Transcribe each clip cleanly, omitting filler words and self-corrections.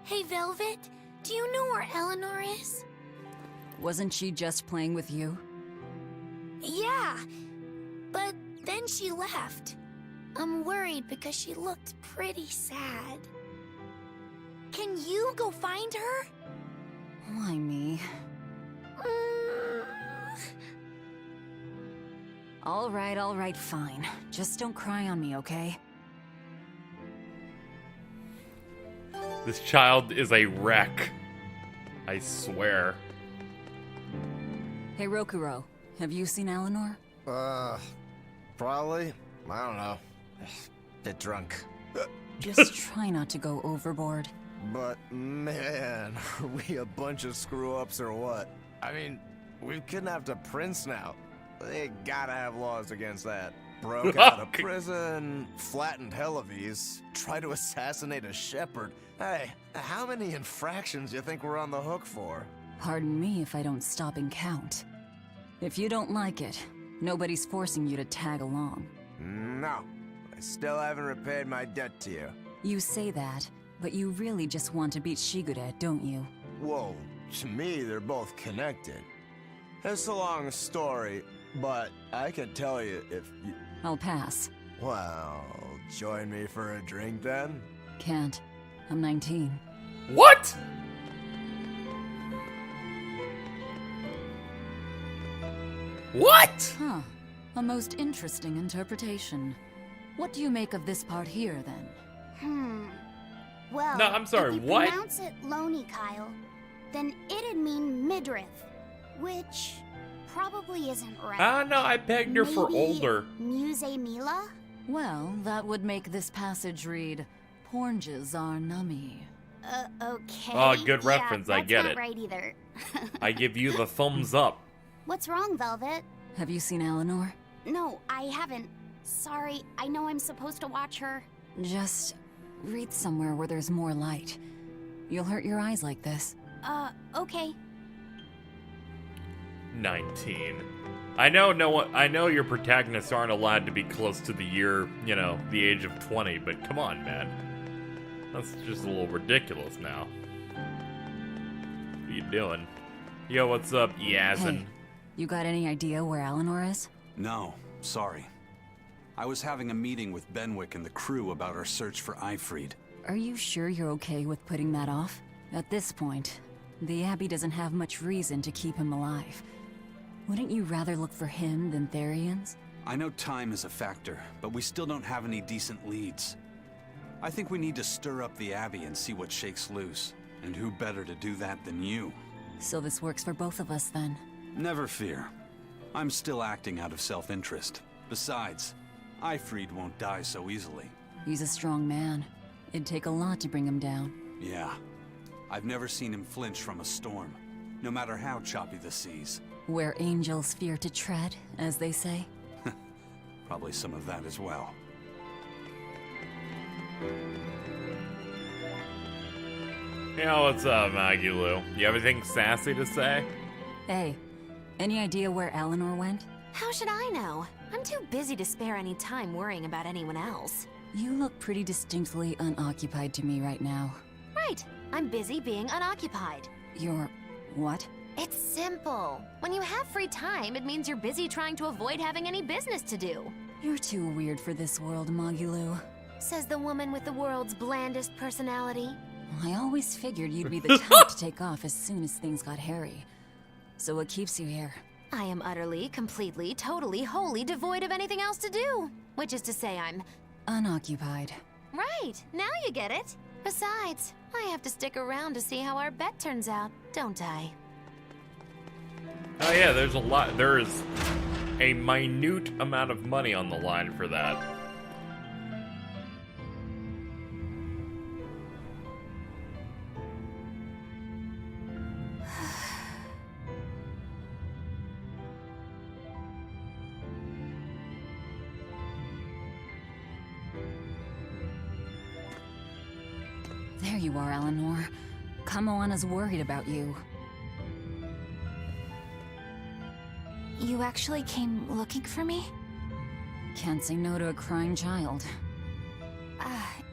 Hey, Velvet, do you know where Eleanor is? Wasn't she just playing with you? Yeah, but then she left. I'm worried because she looked pretty sad. Can you go find her? Why me? All right, fine. Just don't cry on me, okay? This child is a wreck. I swear. Hey, Rokuro, have you seen Eleanor? Probably. I don't know. Bit drunk. Just try not to go overboard. But man, are we a bunch of screw-ups or what? I mean, we've kidnapped a prince now. They gotta have laws against that. Broke out of prison, flattened Helavies, tried to assassinate a shepherd. Hey, how many infractions do you think we're on the hook for? Pardon me if I don't stop and count. If you don't like it, nobody's forcing you to tag along. No, I still haven't repaid my debt to you. You say that, but you really just want to beat Shigude, don't you? Whoa, to me they're both connected. It's a long story, but I can tell you if you... I'll pass. Well, join me for a drink then? Can't. I'm 19. What? What? Huh. A most interesting interpretation. What do you make of this part here, then? Well, No, I'm sorry, if you what? pronounce it Loney, Kyle, then it'd mean midriff, which probably isn't right. I don't know, I pegged her for Maybe older. Muse Mila? Well, that would make this passage read, Pornges are nummy. Okay. Oh, good Yeah, reference, I that's get not it. right either. I give you the thumbs up. What's wrong, Velvet? Have you seen Eleanor? No, I haven't. Sorry, I know I'm supposed to watch her. Just read somewhere where there's more light. You'll hurt your eyes like this. Okay. 19. I know your protagonists aren't allowed to be close to the year, the age of 20, but come on, man. That's just a little ridiculous now. What you doing? Yo, what's up, Yazin? Hey, you got any idea where Eleanor is? No, sorry. I was having a meeting with Benwick and the crew about our search for Ifrid. Are you sure you're okay with putting that off? At this point, the Abbey doesn't have much reason to keep him alive. Wouldn't you rather look for him than Therions? I know time is a factor, but we still don't have any decent leads. I think we need to stir up the Abbey and see what shakes loose. And who better to do that than you? So this works for both of us then. Never fear. I'm still acting out of self-interest. Besides, Ifrid won't die so easily. He's a strong man. It'd take a lot to bring him down. Yeah. I've never seen him flinch from a storm, no matter how choppy the seas. Where angels fear to tread, as they say. Probably some of that as well. Yo, what's up, Maggie Lou? You have anything sassy to say? Hey, any idea where Eleanor went? How should I know? I'm too busy to spare any time worrying about anyone else. You look pretty distinctly unoccupied to me right now. Right, I'm busy being unoccupied. You're... what? It's simple. When you have free time, it means you're busy trying to avoid having any business to do. You're too weird for this world, Magilu. Says the woman with the world's blandest personality. I always figured you'd be the type to take off as soon as things got hairy. So what keeps you here? I am utterly, completely, totally, wholly devoid of anything else to do. Which is to say I'm... unoccupied. Right, now you get it. Besides, I have to stick around to see how our bet turns out, don't I? Oh yeah, there is a minute amount of money on the line for that. There you are, Eleanor. Kamoana's worried about you. You actually came looking for me? Can't say no to a crying child.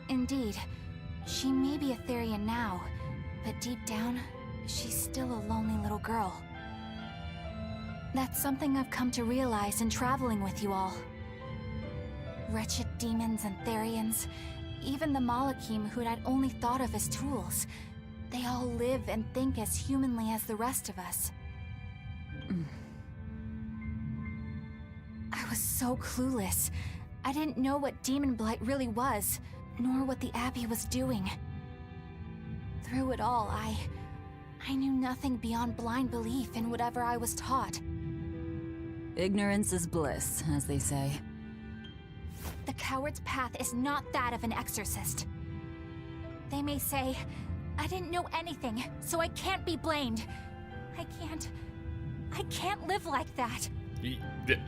Indeed. She may be a Therion now, But deep down, she's still a lonely little girl. That's something I've come to realize in traveling with you all. Wretched demons and Therions, even the Malachim who I'd only thought of as tools, they all live and think as humanly as the rest of us. I was so clueless. I didn't know what demon blight really was, nor what the Abbey was doing. Through it all, I knew nothing beyond blind belief in whatever I was taught. Ignorance is bliss, as they say. The coward's path is not that of an exorcist. They may say, I didn't know anything, so I can't be blamed. I can't live like that.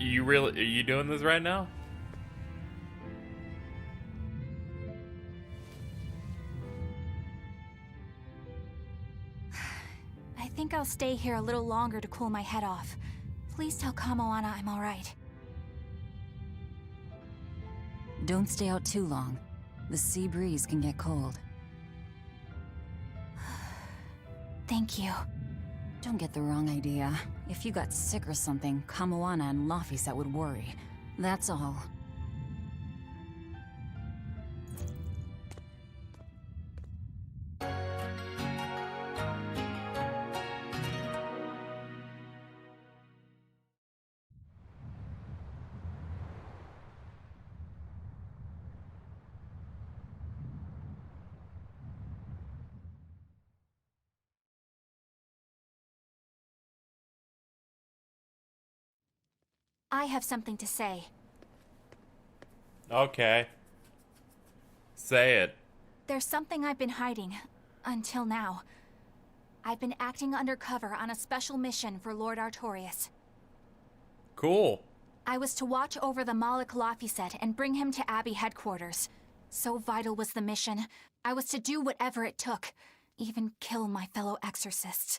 You really, are you doing this right now? I think I'll stay here a little longer to cool my head off. Please tell Kamoana I'm alright. Don't stay out too long. The sea breeze can get cold. Thank you. Don't get the wrong idea. If you got sick or something, Kamoana and Laphicet would worry. That's all. I have something to say. Okay. Say it. There's something I've been hiding, until now. I've been acting undercover on a special mission for Lord Artorias. Cool. I was to watch over the Malik Laphicet and bring him to Abbey headquarters. So vital was the mission, I was to do whatever it took, even kill my fellow exorcists.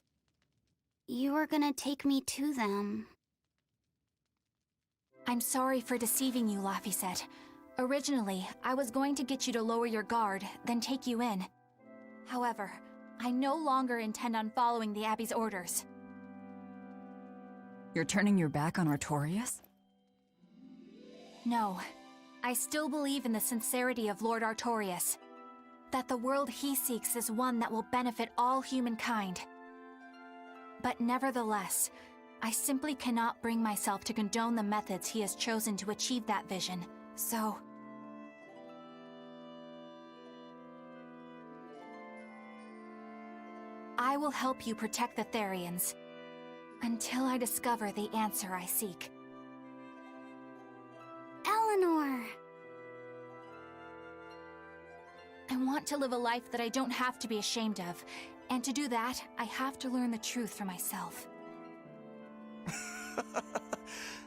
You were gonna take me to them. I'm sorry for deceiving you, Laphicet. Originally, I was going to get you to lower your guard, then take you in. However, I no longer intend on following the Abbey's orders. You're turning your back on Artorias? No. I still believe in the sincerity of Lord Artorias. That the world he seeks is one that will benefit all humankind. But nevertheless, I simply cannot bring myself to condone the methods he has chosen to achieve that vision, so... I will help you protect the Therions, until I discover the answer I seek. Eleanor! I want to live a life that I don't have to be ashamed of, and to do that, I have to learn the truth for myself.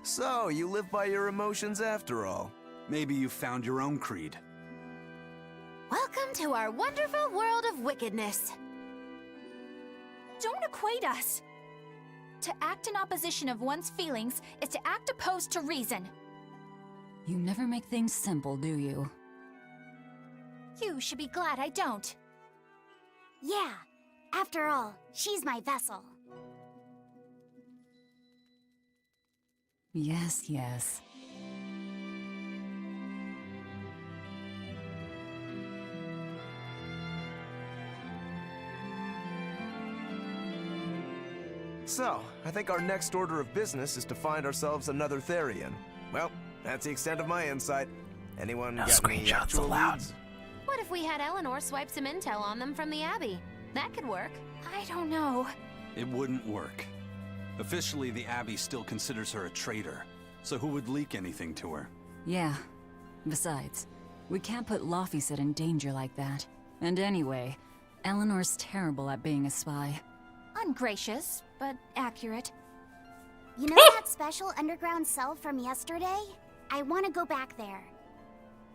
So, you live by your emotions after all. Maybe you found your own creed. Welcome to our wonderful world of wickedness. Don't equate us! To act in opposition of one's feelings is to act opposed to reason. You never make things simple, do you? You should be glad I don't. Yeah, after all, she's my vessel. Yes, yes. So, I think our next order of business is to find ourselves another Therion. Well, that's the extent of my insight. Anyone got any actual leads? What if we had Eleanor swipe some intel on them from the Abbey? That could work. I don't know. It wouldn't work. Officially, the Abbey still considers her a traitor, so who would leak anything to her? Yeah. Besides, we can't put Laphicet in danger like that. And anyway, Eleanor's terrible at being a spy. Ungracious, but accurate. You know that special underground cell from yesterday? I want to go back there.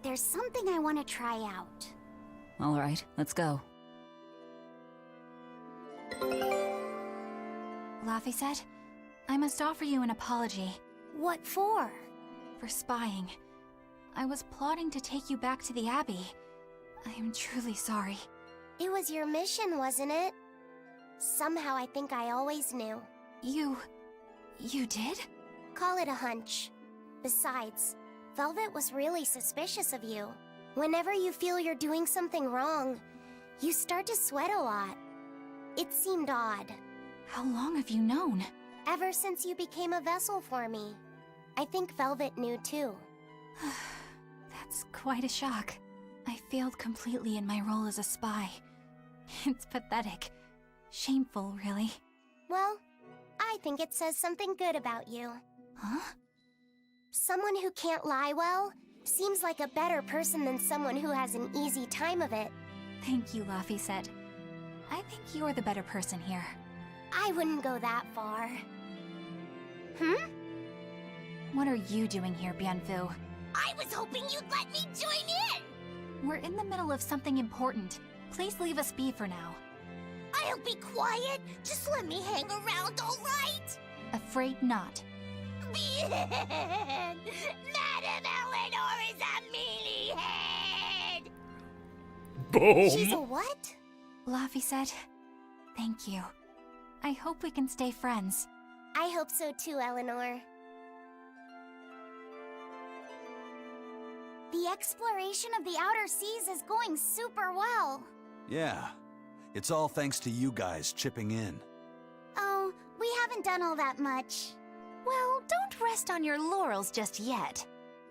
There's something I want to try out. All right, let's go. Laphicet, I must offer you an apology. What for? For spying. I was plotting to take you back to the Abbey. I am truly sorry. It was your mission, wasn't it? Somehow I think I always knew. You did? Call it a hunch. Besides, Velvet was really suspicious of you. Whenever you feel you're doing something wrong, you start to sweat a lot. It seemed odd. How long have you known? Ever since you became a vessel for me. I think Velvet knew too. That's quite a shock. I failed completely in my role as a spy. It's pathetic. Shameful, really. Well, I think it says something good about you. Huh? Someone who can't lie well seems like a better person than someone who has an easy time of it. Thank you, Laphicet. I think you're the better person here. I wouldn't go that far. What are you doing here, Bienfu? I was hoping you'd let me join in! We're in the middle of something important. Please leave us be for now. I'll be quiet. Just let me hang around, all right? Afraid not. Madame Eleanor is a mealyhead! Boom! She's a what? Laphicet, thank you. I hope we can stay friends. I hope so too, Eleanor. The exploration of the outer seas is going super well. Yeah, it's all thanks to you guys chipping in. Oh, we haven't done all that much. Well, don't rest on your laurels just yet.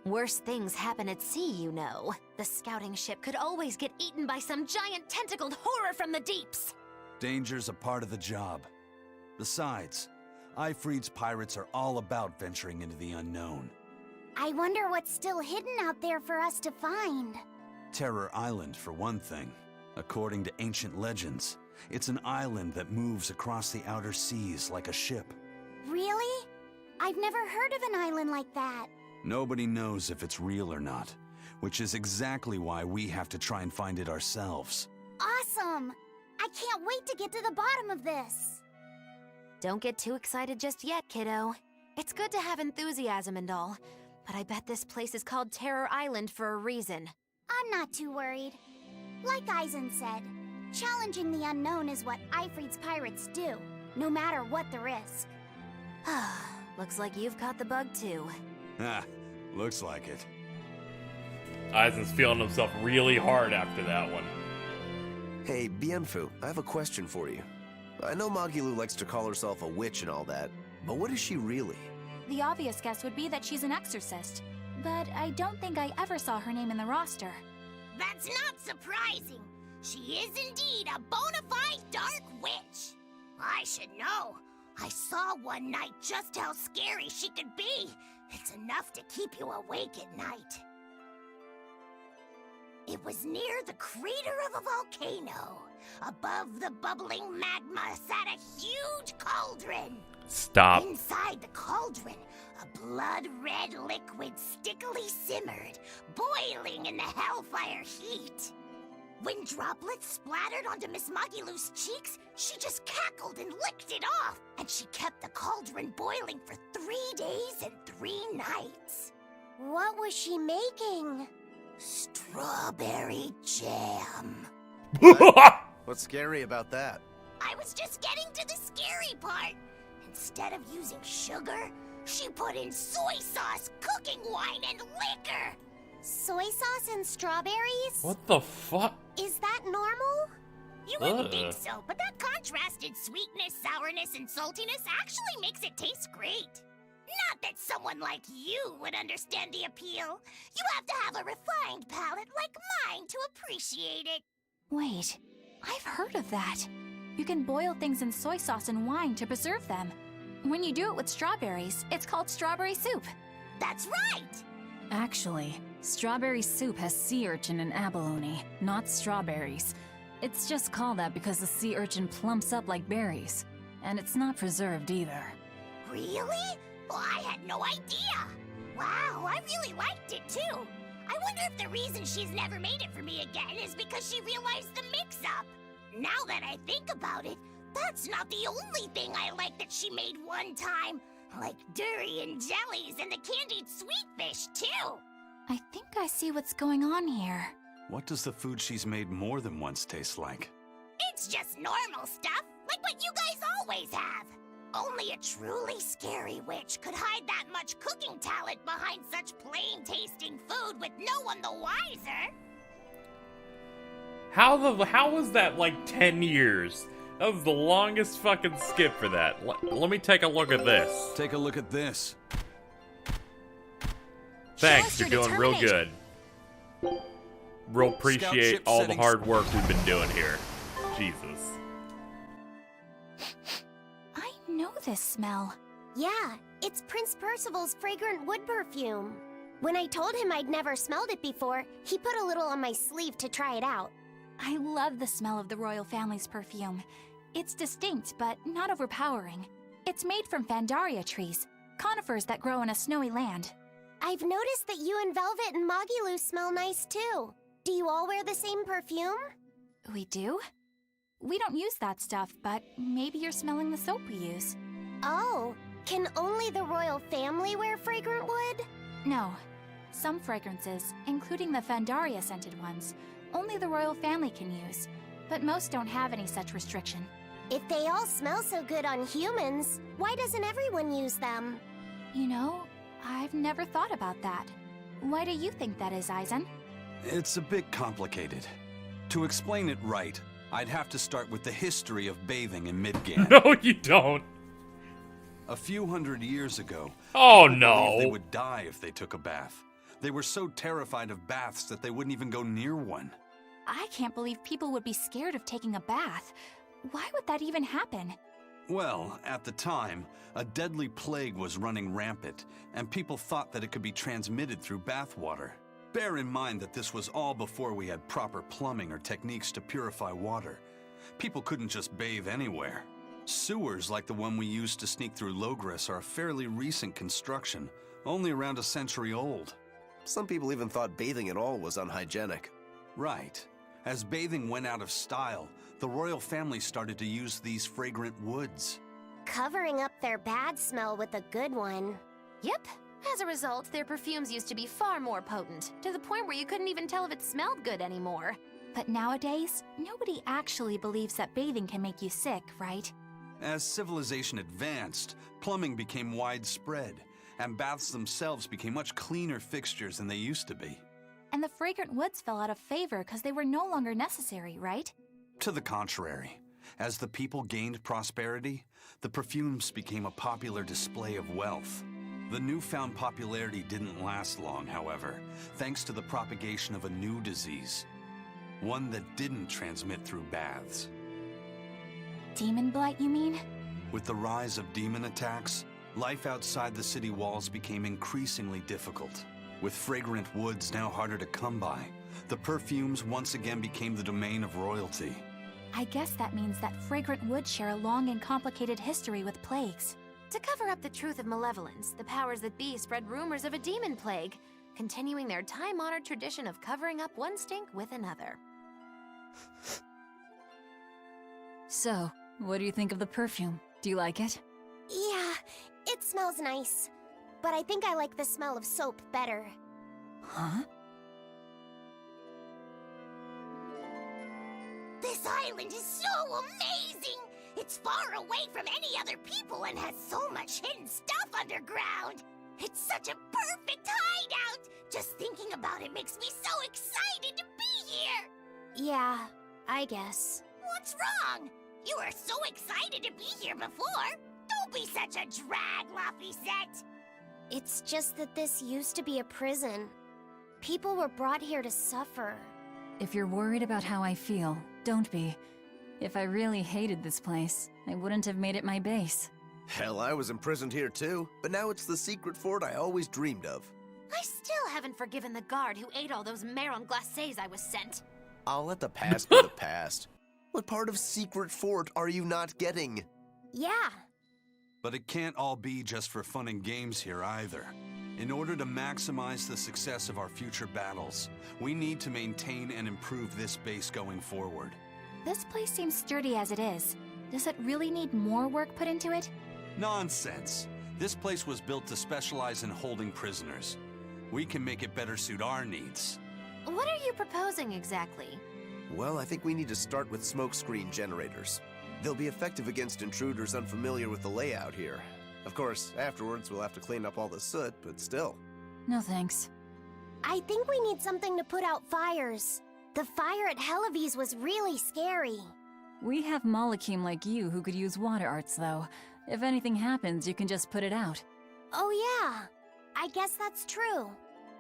Worse things happen at sea, you know. The scouting ship could always get eaten by some giant tentacled horror from the deeps. Danger's a part of the job. Besides, Ifrid's pirates are all about venturing into the unknown. I wonder what's still hidden out there for us to find. Terror Island, for one thing. According to ancient legends, it's an island that moves across the outer seas like a ship. Really? I've never heard of an island like that. Nobody knows if it's real or not, which is exactly why we have to try and find it ourselves. Awesome! I can't wait to get to the bottom of this. Don't get too excited just yet, kiddo. It's good to have enthusiasm and all, but I bet this place is called Terror Island for a reason. I'm not too worried. Like Eisen said, challenging the unknown is what Ifrid's pirates do, no matter what the risk. Looks like you've caught the bug too. Ha, looks like it. Eisen's feeling himself really hard after that one. Hey, Bienfu, I have a question for you. I know Magilu likes to call herself a witch and all that, but what is she really? The obvious guess would be that she's an exorcist, but I don't think I ever saw her name in the roster. That's not surprising. She is indeed a bona fide dark witch. I should know. I saw one night just how scary she could be. It's enough to keep you awake at night. It was near the crater of a volcano. Above the bubbling magma sat a huge cauldron. Stop. Inside the cauldron, a blood-red liquid stickily simmered, boiling in the hellfire heat. When droplets splattered onto Miss Magilu's cheeks, she just cackled and licked it off, and she kept the cauldron boiling for 3 days and 3 nights. What was she making? Strawberry jam. What's scary about that? I was just getting to the scary part. Instead of using sugar, she put in soy sauce, cooking wine, and liquor. Soy sauce and strawberries? What the fuck? Is that normal? You wouldn't Ugh. think so, but that contrasted sweetness, sourness, and saltiness actually makes it taste great. Not that someone like you would understand the appeal. You have to have a refined palate like mine to appreciate it. Wait, I've heard of that. You can boil things in soy sauce and wine to preserve them. When you do it with strawberries, it's called strawberry soup. That's right! Actually, strawberry soup has sea urchin and abalone, not strawberries. It's just called that because the sea urchin plumps up like berries. And it's not preserved either. Really? Well, I had no idea. Wow, I really liked it too. I wonder if the reason she's never made it for me again is because she realized the mix-up. Now that I think about it, that's not the only thing I like that she made one time. Like durian jellies and the candied sweet fish too. I think I see what's going on here. What does the food she's made more than once taste like? It's just normal stuff, like what you guys always have. Only a truly scary witch could hide that much cooking talent behind such plain-tasting food with no one the wiser. How was that like 10 years? That was the longest fucking skip for that. Let me take a look at this. Take a look at this. Thanks, you're doing real good. Real appreciate all the hard work we've been doing here. Jesus. I know this smell. Yeah, it's Prince Percival's fragrant wood perfume. When I told him I'd never smelled it before, he put a little on my sleeve to try it out. I love the smell of the royal family's perfume. It's distinct, but not overpowering. It's made from Fandaria trees, conifers that grow in a snowy land. I've noticed that you and Velvet and Mogiloo smell nice too. Do you all wear the same perfume? We do? We don't use that stuff, but maybe you're smelling the soap we use. Oh, can only the royal family wear fragrant wood? No. Some fragrances, including the Fandaria scented ones, only the royal family can use, but most don't have any such restriction. If they all smell so good on humans, why doesn't everyone use them? You know, I've never thought about that. Why do you think that is, Aizen? It's a bit complicated. To explain it right, I'd have to start with the history of bathing in Midgard. No, you don't. A few hundred years ago, Oh people believed no. they would die if they took a bath. They were so terrified of baths that they wouldn't even go near one. I can't believe people would be scared of taking a bath. Why would that even happen? Well, at the time, a deadly plague was running rampant, and people thought that it could be transmitted through bathwater. Bear in mind that this was all before we had proper plumbing or techniques to purify water. People couldn't just bathe anywhere. Sewers like the one we used to sneak through Logres are a fairly recent construction, only around a century old. Some people even thought bathing at all was unhygienic. Right. As bathing went out of style, the royal family started to use these fragrant woods. Covering up their bad smell with a good one. Yep. As a result, their perfumes used to be far more potent, to the point where you couldn't even tell if it smelled good anymore. But nowadays, nobody actually believes that bathing can make you sick, right? As civilization advanced, plumbing became widespread, and baths themselves became much cleaner fixtures than they used to be. And the fragrant woods fell out of favor because they were no longer necessary, right? To the contrary, as the people gained prosperity, the perfumes became a popular display of wealth. The newfound popularity didn't last long, however, thanks to the propagation of a new disease. One that didn't transmit through baths. Demon blight, you mean? With the rise of demon attacks, life outside the city walls became increasingly difficult. With fragrant woods now harder to come by, the perfumes once again became the domain of royalty. I guess that means that fragrant woods share a long and complicated history with plagues. To cover up the truth of malevolence, the powers that be spread rumors of a demon plague, continuing their time-honored tradition of covering up one stink with another. So, what do you think of the perfume? Do you like it? Yeah, it smells nice. But I think I like the smell of soap better. Huh? This island is so amazing! It's far away from any other people and has so much hidden stuff underground! It's such a perfect hideout! Just thinking about it makes me so excited to be here! Yeah, I guess. What's wrong? You were so excited to be here before! Don't be such a drag, Laphicet! It's just that this used to be a prison. People were brought here to suffer. If you're worried about how I feel, don't be. If I really hated this place, I wouldn't have made it my base. Hell, I was imprisoned here too, but now it's the secret fort I always dreamed of. I still haven't forgiven the guard who ate all those marron glacés I was sent. I'll let the past be the past. What part of secret fort are you not getting? Yeah, But it can't all be just for fun and games here either. In order to maximize the success of our future battles, we need to maintain and improve this base going forward. This place seems sturdy as it is. Does it really need more work put into it? Nonsense. This place was built to specialize in holding prisoners. We can make it better suit our needs. What are you proposing exactly? Well, I think we need to start with smokescreen generators. They'll be effective against intruders unfamiliar with the layout here. Of course, afterwards we'll have to clean up all the soot, but still. No thanks. I think we need something to put out fires. The fire at Helavi's was really scary. We have Malakim like you who could use water arts, though. If anything happens, you can just put it out. Oh yeah, I guess that's true.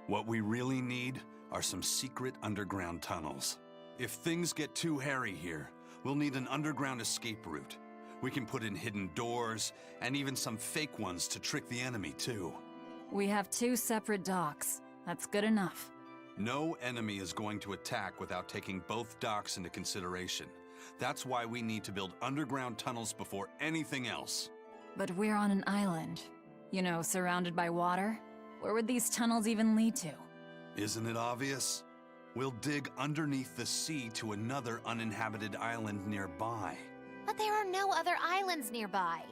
What we really need are some secret underground tunnels. If things get too hairy here, we'll need an underground escape route. We can put in hidden doors, and even some fake ones to trick the enemy, too. We have 2 separate docks. That's good enough. No enemy is going to attack without taking both docks into consideration. That's why we need to build underground tunnels before anything else. But we're on an island. You know, surrounded by water. Where would these tunnels even lead to? Isn't it obvious? We'll dig underneath the sea to another uninhabited island nearby. But there are no other islands nearby.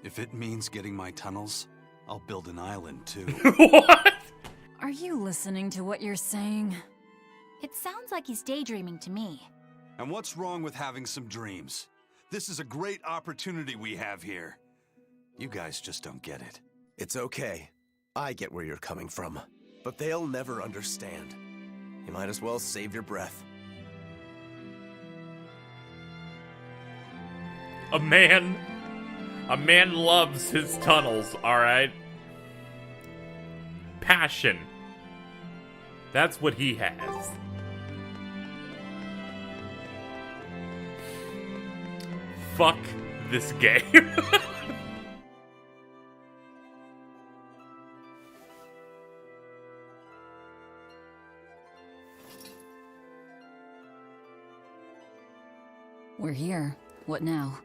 If it means getting my tunnels, I'll build an island too. What? Are you listening to what you're saying? It sounds like he's daydreaming to me. And what's wrong with having some dreams? This is a great opportunity we have here. You guys just don't get it. It's okay. I get where you're coming from. But they'll never understand. You might as well save your breath. A man loves his tunnels, alright? Passion. That's what he has. Fuck this game. We're here. What now?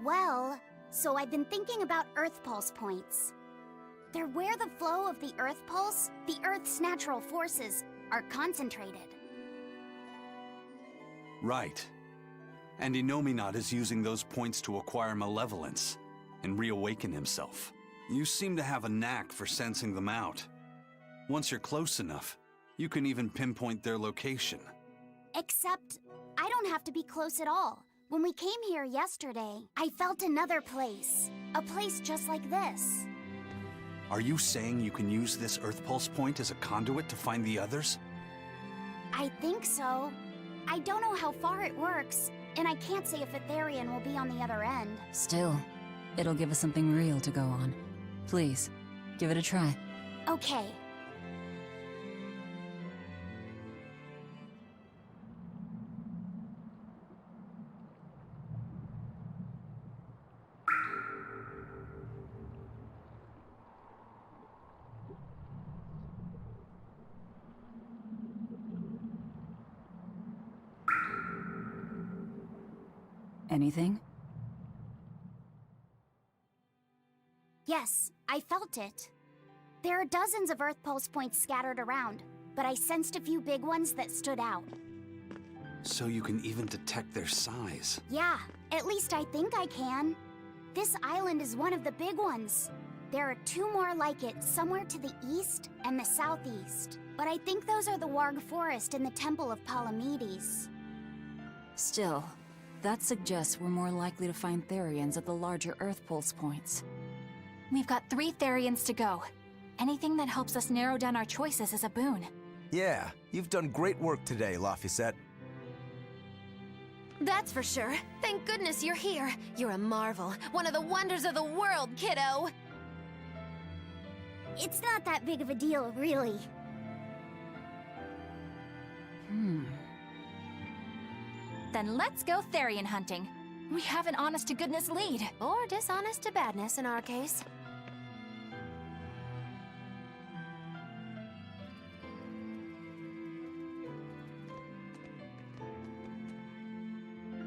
Well, so I've been thinking about Earthpulse points. They're where the flow of the Earthpulse, the Earth's natural forces, are concentrated. Right. And Innominat is using those points to acquire malevolence and reawaken himself. You seem to have a knack for sensing them out. Once you're close enough, you can even pinpoint their location. Except, I don't have to be close at all. When we came here yesterday, I felt another place. A place just like this. Are you saying you can use this Earthpulse point as a conduit to find the others? I think so. I don't know how far it works, and I can't say if a Therion will be on the other end. Still, it'll give us something real to go on. Please, give it a try. Okay. Anything? Yes, I felt it. There are dozens of Earthpulse points scattered around, but I sensed a few big ones that stood out. So you can even detect their size. Yeah, at least I think I can. This island is one of the big ones. There are 2 more like it somewhere to the east and the southeast. But I think those are the Warg Forest and the Temple of Palamedes. Still, that suggests we're more likely to find Therions at the larger Earthpulse points. We've got 3 Therions to go. Anything that helps us narrow down our choices is a boon. Yeah, you've done great work today, Laphicet. That's for sure. Thank goodness you're here. You're a marvel. One of the wonders of the world, kiddo. It's not that big of a deal, really. Then let's go Therion hunting. We have an honest-to-goodness lead. Or dishonest to badness in our case.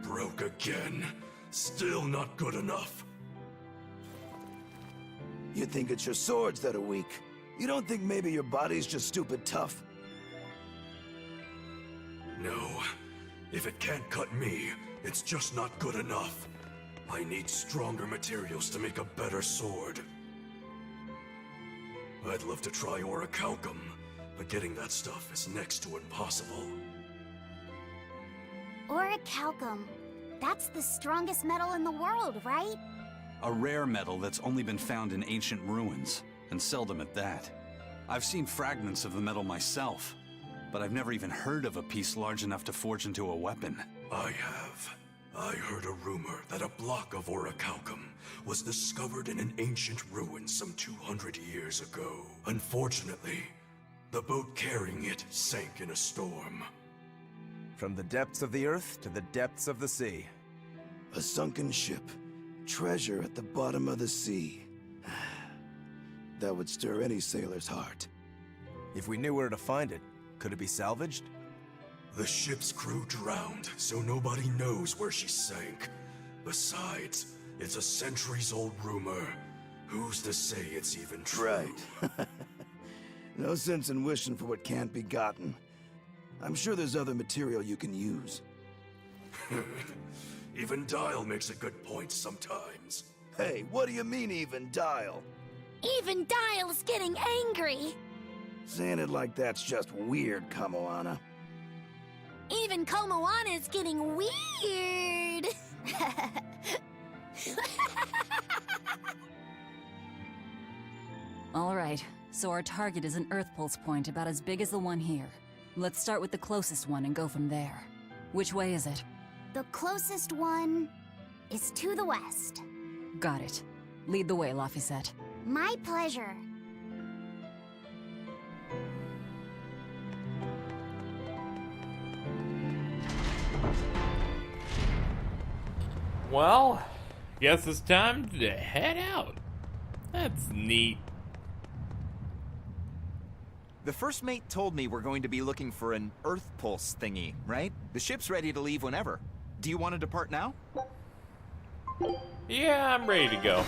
Broke again. Still not good enough. You think it's your swords that are weak. You don't think maybe your body's just stupid tough? No. If it can't cut me, it's just not good enough. I need stronger materials to make a better sword. I'd love to try orichalcum, but getting that stuff is next to impossible. Orichalcum. That's the strongest metal in the world, right? A rare metal that's only been found in ancient ruins, and seldom at that. I've seen fragments of the metal myself, but I've never even heard of a piece large enough to forge into a weapon. I have. I heard a rumor that a block of orichalcum was discovered in an ancient ruin some 200 years ago. Unfortunately, the boat carrying it sank in a storm. From the depths of the earth to the depths of the sea. A sunken ship. Treasure at the bottom of the sea. That would stir any sailor's heart. If we knew where to find it, could it be salvaged? The ship's crew drowned, so nobody knows where she sank. Besides, it's a centuries-old rumor. Who's to say it's even true? Right. No sense in wishing for what can't be gotten. I'm sure there's other material you can use. Even Dial makes a good point sometimes. Hey, what do you mean, even Dial? Even Dial's getting angry. Saying it like that's just weird, Kamoana. Even Komoana's getting weird. Alright, so our target is an Earthpulse point about as big as the one here. Let's start with the closest one and go from there. Which way is it? The closest one is to the west. Got it. Lead the way, Laphicet. My pleasure. Well, guess it's time to head out. That's neat. The first mate told me we're going to be looking for an Earthpulse thingy, right? The ship's ready to leave whenever. Do you want to depart now? Yeah, I'm ready to go.